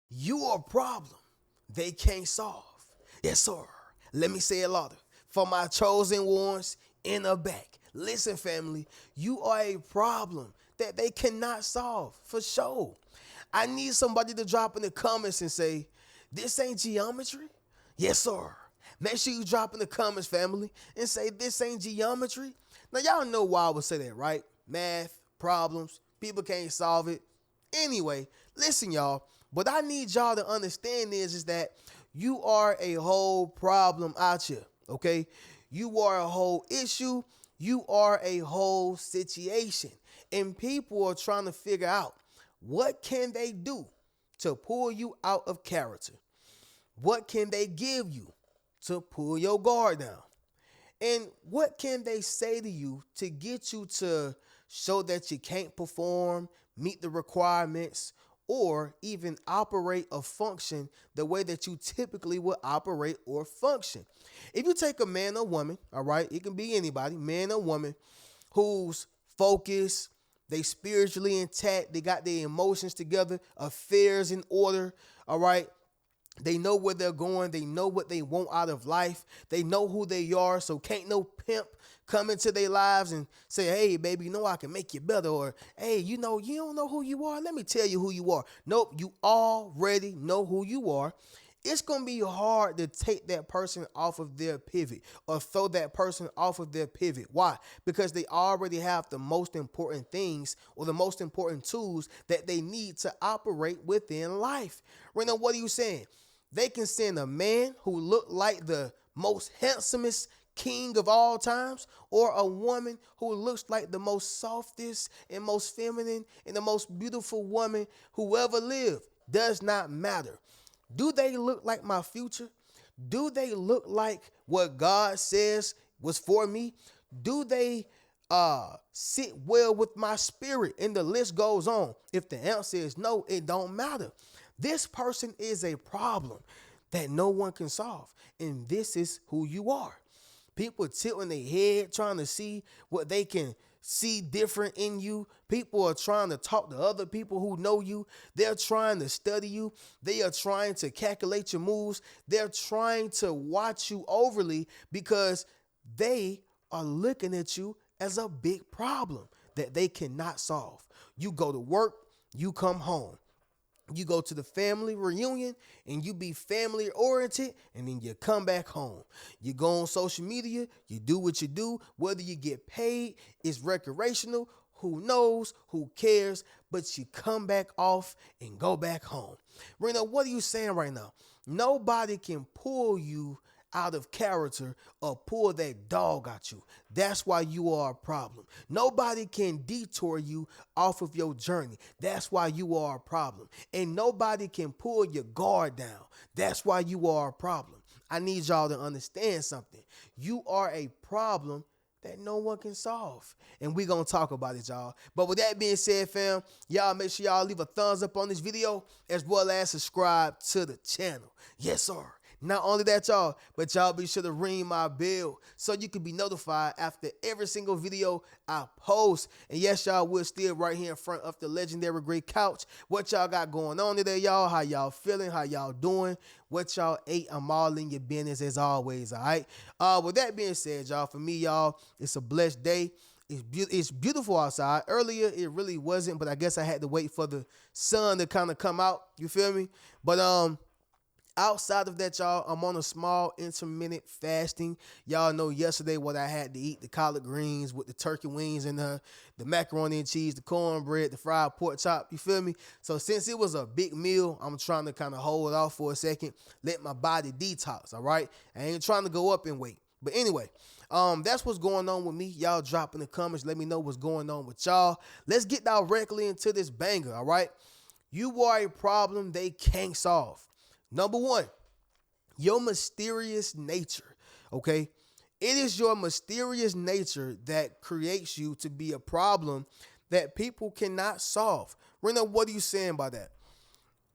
You are a problem they can't solve. Yes, sir. Let me say it louder. For my chosen ones in the back. Listen, family, you are a problem that they cannot solve for sure. I need somebody to drop in the comments and say, this ain't geometry? Yes, sir. Make sure you drop in the comments, family, and say, this ain't geometry. Now, y'all know why I would say that, right? Math, problems, people can't solve it. Anyway, listen, y'all. What I need y'all to understand is that you are a whole problem out here, okay? You are a whole issue. You are a whole situation. And people are trying to figure out what can they do to pull you out of character? What can they give you to pull your guard down? And what can they say to you to get you to show that you can't perform, meet the requirements, or even operate or function the way that you typically would operate or function? If you take a man or woman, all right, it can be anybody, man or woman, who's focused, they spiritually intact, they got their emotions together, affairs in order, all right, they know where they're going. They know what they want out of life. They know who they are. So can't no pimp come into their lives and say, hey, baby, you know I can make you better. Or, hey, you know, you don't know who you are. Let me tell you who you are. Nope, you already know who you are. It's going to be hard to take that person off of their pivot or throw that person off of their pivot. Why? Because they already have the most important things or the most important tools that they need to operate within life. Rena, what are you saying? They can send a man who looked like the most handsomest king of all times, or a woman who looks like the most softest and most feminine and the most beautiful woman who ever lived. Does not matter. Do they look like my future? Do they look like what God says was for me? Do they sit well with my spirit? And the list goes on. If the answer is no, it don't matter. This person is a problem that no one can solve. And this is who you are. People tilting their head trying to see what they can see different in you. People are trying to talk to other people who know you. They're trying to study you. They are trying to calculate your moves. They're trying to watch you overly because they are looking at you as a big problem that they cannot solve. You go to work, you come home. You go to the family reunion and you be family oriented, and then you come back home. You go on social media, you do what you do, whether you get paid, it's recreational, who knows, who cares, but you come back off and go back home. Reno, what are you saying right now? Nobody can pull you out of character or pull that dog out you. That's why you are a problem. Nobody can detour you off of your journey. That's why you are a problem. And nobody can pull your guard down. That's why you are a problem. I need y'all to understand something. You are a problem that no one can solve. And we're going to talk about it, y'all. But with that being said, fam, y'all make sure y'all leave a thumbs up on this video as well as subscribe to the channel. Yes, sir. Not only that, y'all, but y'all be sure to ring my bell so you can be notified after every single video I post. And yes, y'all, we're still right here in front of the legendary great couch. What y'all got going on today, y'all? How y'all feeling? How y'all doing? What y'all ate? I'm all in your business as always, all right? With that being said, y'all, for me, y'all, it's a blessed day. It's beautiful outside. Earlier, it really wasn't, but I guess I had to wait for the sun to kind of come out. You feel me? But outside of that, y'all, I'm on a small intermittent fasting. Y'all know yesterday what I had to eat: the collard greens with the turkey wings and the macaroni and cheese, the cornbread, the fried pork chop. You feel me? So since it was a big meal, I'm trying to kind of hold off for a second, let my body detox, all right? I ain't trying to go up in weight. But anyway, that's what's going on with me. Y'all drop in the comments. Let me know what's going on with y'all. Let's get directly into this banger, all right? You are a problem they can't solve. Number one, your mysterious nature, okay? It is your mysterious nature that creates you to be a problem that people cannot solve. Rena, what are you saying by that?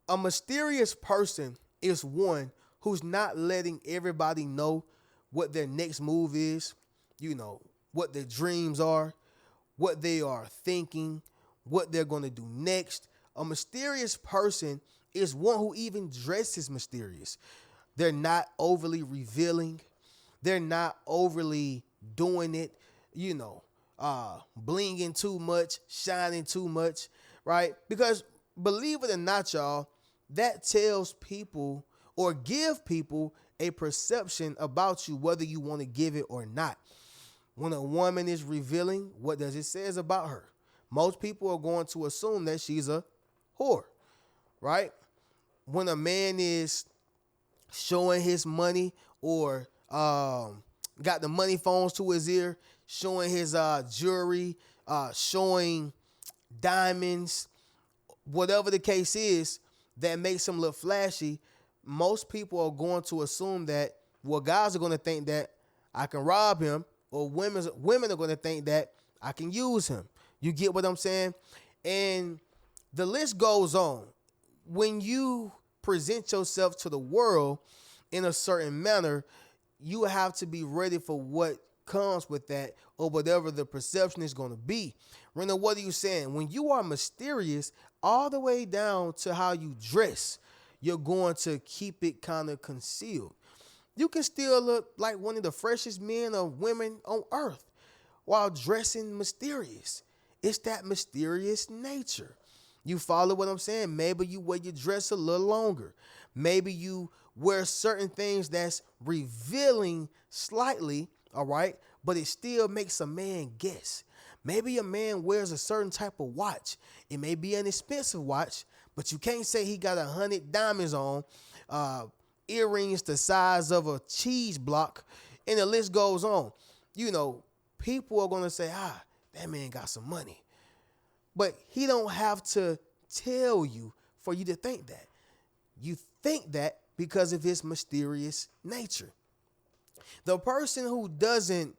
A mysterious person is one who's not letting everybody know what their next move is, you know, what their dreams are, what they are thinking, what they're going to do next. A mysterious person is one who even dresses mysterious. They're not overly revealing. They're not overly doing it, you know, blinging too much, shining too much, right? Because believe it or not, y'all, that tells people or give people a perception about you, whether you want to give it or not. When a woman is revealing, what does it says about her? Most people are going to assume that she's a whore, right? When a man is showing his money or got the money phones to his ear, showing his jewelry, showing diamonds, whatever the case is that makes him look flashy, most people are going to assume that, well, guys are going to think that I can rob him, or women are going to think that I can use him. You get what I'm saying? And the list goes on. When you present yourself to the world in a certain manner, you have to be ready for what comes with that, or whatever the perception is going to be. Rena, what are you saying? When you are mysterious, all the way down to how you dress, you're going to keep it kind of concealed. You can still look like one of the freshest men or women on earth while dressing mysterious. It's that mysterious nature. You follow what I'm saying? Maybe you wear your dress a little longer. Maybe you wear certain things that's revealing slightly, all right, but it still makes a man guess. Maybe a man wears a certain type of watch. It may be an expensive watch, but you can't say he got 100 diamonds on, earrings the size of a cheese block, and the list goes on. You know, people are going to say, that man got some money. But he don't have to tell you for you to think that. You think that because of his mysterious nature. The person who doesn't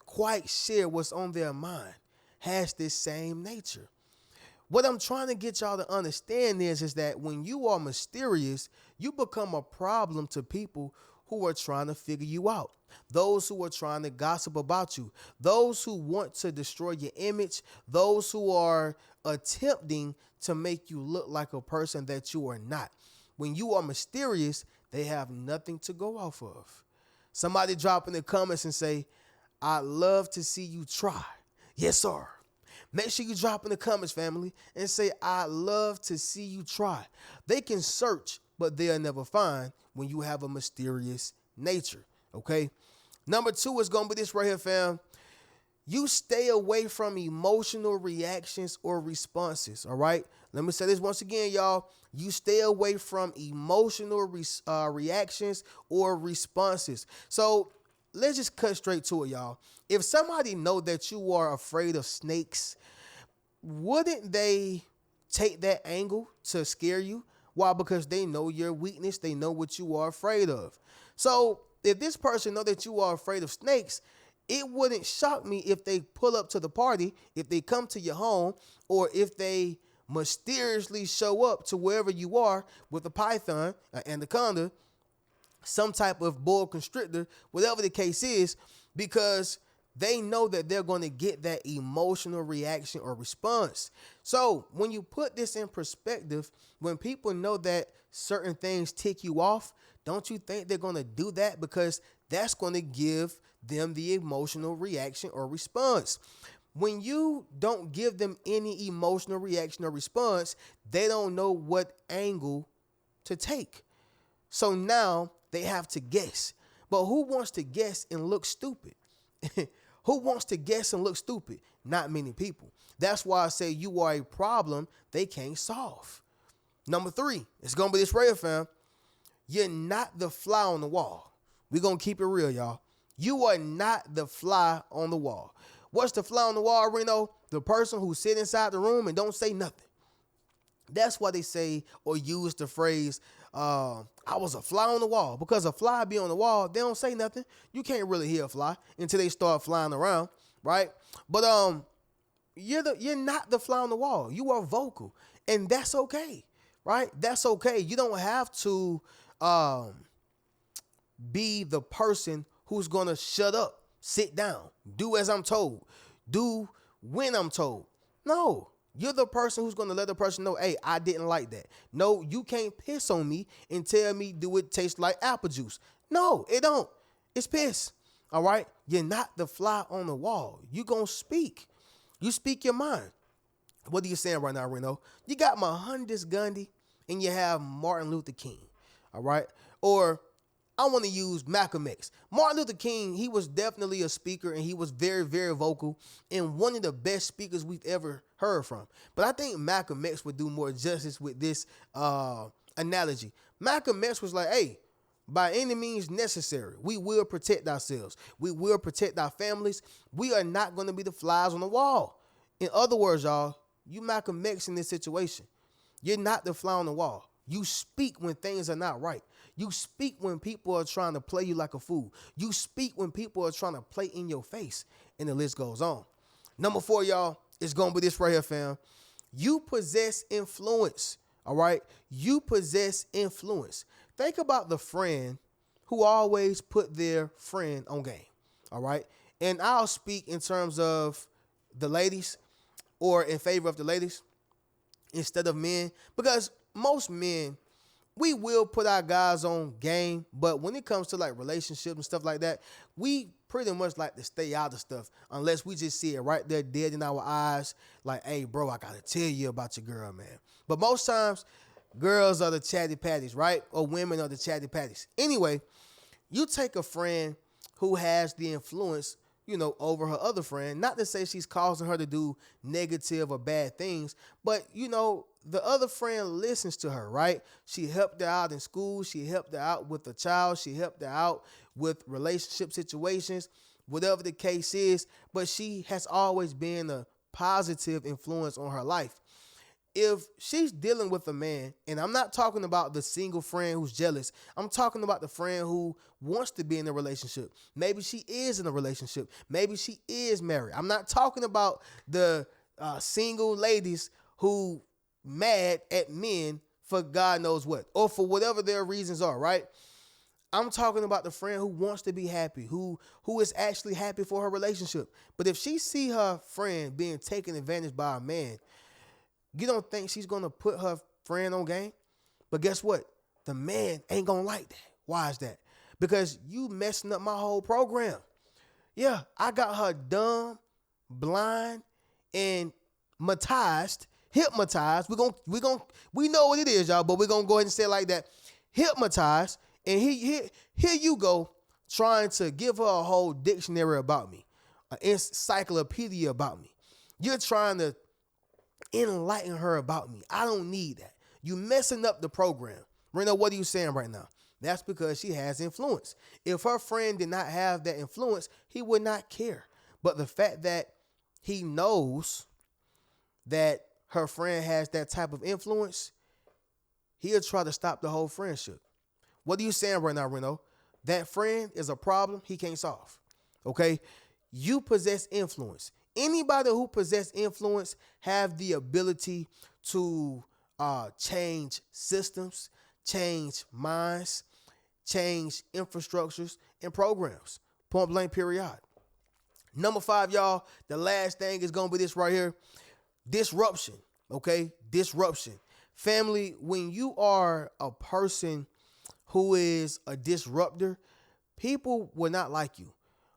quite share what's on their mind has this same nature. What I'm trying to get y'all to understand is that when you are mysterious, you become a problem to people who are trying to figure you out, those who are trying to gossip about you, those who want to destroy your image, those who are attempting to make you look like a person that you are not. When you are mysterious, they have nothing to go off of. Somebody drop in the comments and say, I'd love to see you try. Yes, sir. Make sure you drop in the comments, family, and say, I'd love to see you try. They can search, but they'll never find when you have a mysterious nature, okay? Number 2 is going to be this right here, fam. You stay away from emotional reactions or responses, all right? Let me say this once again, y'all. You stay away from emotional reactions or responses. So let's just cut straight to it, y'all. If somebody know that you are afraid of snakes, wouldn't they take that angle to scare you? Why? Because they know your weakness. They know what you are afraid of. So if this person know that you are afraid of snakes, it wouldn't shock me if they pull up to the party, if they come to your home, or if they mysteriously show up to wherever you are with a python, an anaconda, some type of boa constrictor, whatever the case is, because they know that they're going to get that emotional reaction or response. So when you put this in perspective, when people know that certain things tick you off, don't you think they're going to do that? Because that's going to give them the emotional reaction or response. When you don't give them any emotional reaction or response, they don't know what angle to take. So now they have to guess. But who wants to guess and look stupid? Who wants to guess and look stupid? Not many people. That's why I say you are a problem they can't solve. Number 3, it's going to be this right here, fam. You're not the fly on the wall. We're going to keep it real, y'all. You are not the fly on the wall. What's the fly on the wall, Reno? The person who sit inside the room and don't say nothing. That's why they say or use the phrase, I was a fly on the wall. Because a fly be on the wall, they don't say nothing. You can't really hear a fly until they start flying around, right? But you're not the fly on the wall. You are vocal, and that's okay, right? That's okay. You don't have to be the person who's gonna shut up, sit down, do as I'm told, do when I'm told. No, You're the person who's going to let the person know, hey, I didn't like that. No, you can't piss on me and tell me, do it taste like apple juice? No, it don't. It's piss. All right? You're not the fly on the wall. You going to speak. You speak your mind. What are you saying right now, Reno? You got Mahatma Gandhi and you have Martin Luther King. All right? Or I want to use Malcolm X. Martin Luther King, he was definitely a speaker and he was very, very vocal and one of the best speakers we've ever heard from. But I think Malcolm X would do more justice with this analogy. Malcolm X was like, hey, by any means necessary, we will protect ourselves. We will protect our families. We are not going to be the flies on the wall. In other words, y'all, you Malcolm X in this situation. You're not the fly on the wall. You speak when things are not right. You speak when people are trying to play you like a fool. You speak when people are trying to play in your face. And the list goes on. Number 4, y'all, is going to be this right here, fam. You possess influence, all right? You possess influence. Think about the friend who always put their friend on game, all right? And I'll speak in terms of the ladies or in favor of the ladies instead of men because most men, we will put our guys on game, but when it comes to like relationships and stuff like that, we pretty much like to stay out of stuff unless we just see it right there dead in our eyes. Like, hey, bro, I got to tell you about your girl, man. But most times, girls are the chatty patties, right? Or women are the chatty patties. Anyway, you take a friend who has the influence, over her other friend, not to say she's causing her to do negative or bad things, but, the other friend listens to her, right? She helped her out in school. She helped her out with a child. She helped her out with relationship situations, whatever the case is, but she has always been a positive influence on her life. If she's dealing with a man, and I'm not talking about the single friend who's jealous, I'm talking about the friend who wants to be in a relationship. Maybe she is in a relationship. Maybe she is married. I'm not talking about the single ladies who mad at men for God knows what, or for whatever their reasons are, right? I'm talking about the friend who wants to be happy, who is actually happy for her relationship. But if she see her friend being taken advantage by a man, you don't think she's going to put her friend on game? But guess what? The man ain't going to like that. Why is that? Because you messing up my whole program. Yeah, I got her dumb, blind, and hypnotized. We know what it is, y'all, but we're going to go ahead and say it like that. Hypnotized. And here you go trying to give her a whole dictionary about me, an encyclopedia about me. You're trying to enlighten her about me. I don't need that. You messing up the program. Reno, what are you saying right now? That's because she has influence. If her friend did not have that influence, he would not care. But the fact that he knows that her friend has that type of influence, he'll try to stop the whole friendship. What are you saying right now, Reno? That friend is a problem he can't solve. Okay? You possess influence. Anybody who possess influence have the ability to change systems, change minds, change infrastructures and programs. Point blank, period. Number 5, y'all, the last thing is going to be this right here. Disruption, okay? Disruption. Family, when you are a person who is a disruptor, people will not like you.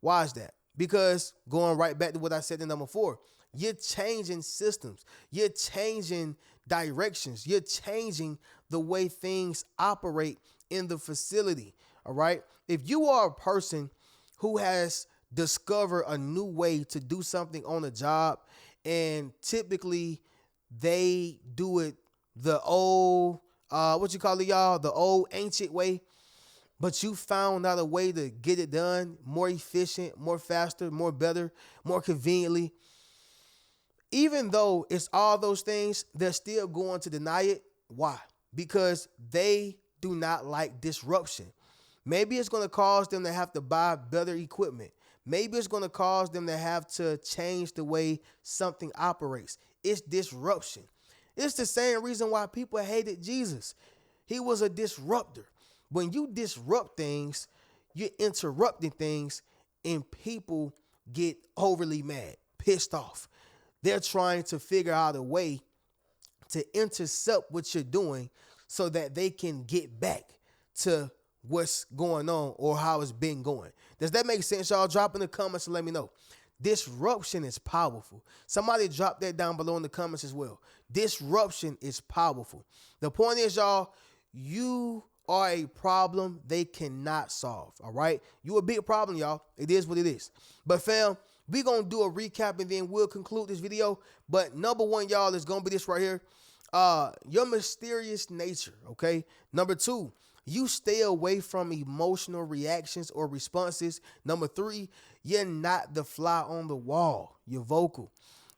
Why is that? Because going right back to what I said in number 4, you're changing systems. You're changing directions. You're changing the way things operate in the facility, all right? If you are a person who has discovered a new way to do something on a job, and typically they do it the old, the old ancient way, but you found out a way to get it done more efficient, more faster, more better, more conveniently. Even though it's all those things, they're still going to deny it. Why? Because they do not like disruption. Maybe it's going to cause them to have to buy better equipment. Maybe it's going to cause them to have to change the way something operates. It's disruption. It's the same reason why people hated Jesus. He was a disruptor. When you disrupt things, you're interrupting things, and people get overly mad, pissed off. They're trying to figure out a way to intercept what you're doing so that they can get back to what's going on or how it's been going. Does that make sense, y'all? Drop in the comments and let me know. Disruption is powerful. Somebody drop that down below in the comments as well. Disruption is powerful. The point is, y'all, you are a problem they cannot solve, all right? You a big problem, y'all. It is what it is. But fam, we going to do a recap and then we'll conclude this video. But number one, y'all, is going to be this right here. Your mysterious nature, okay? Number two, you stay away from emotional reactions or responses. Number three, you're not the fly on the wall. You're vocal.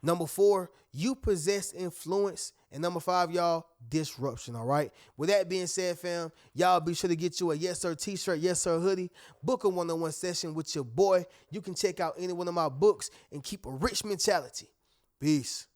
Number four, you possess influence. And number five, y'all, disruption, all right? With that being said, fam, y'all be sure to get you a Yes Sir t-shirt, Yes Sir hoodie, book a one-on-one session with your boy. You can check out any one of my books and keep a rich mentality. Peace.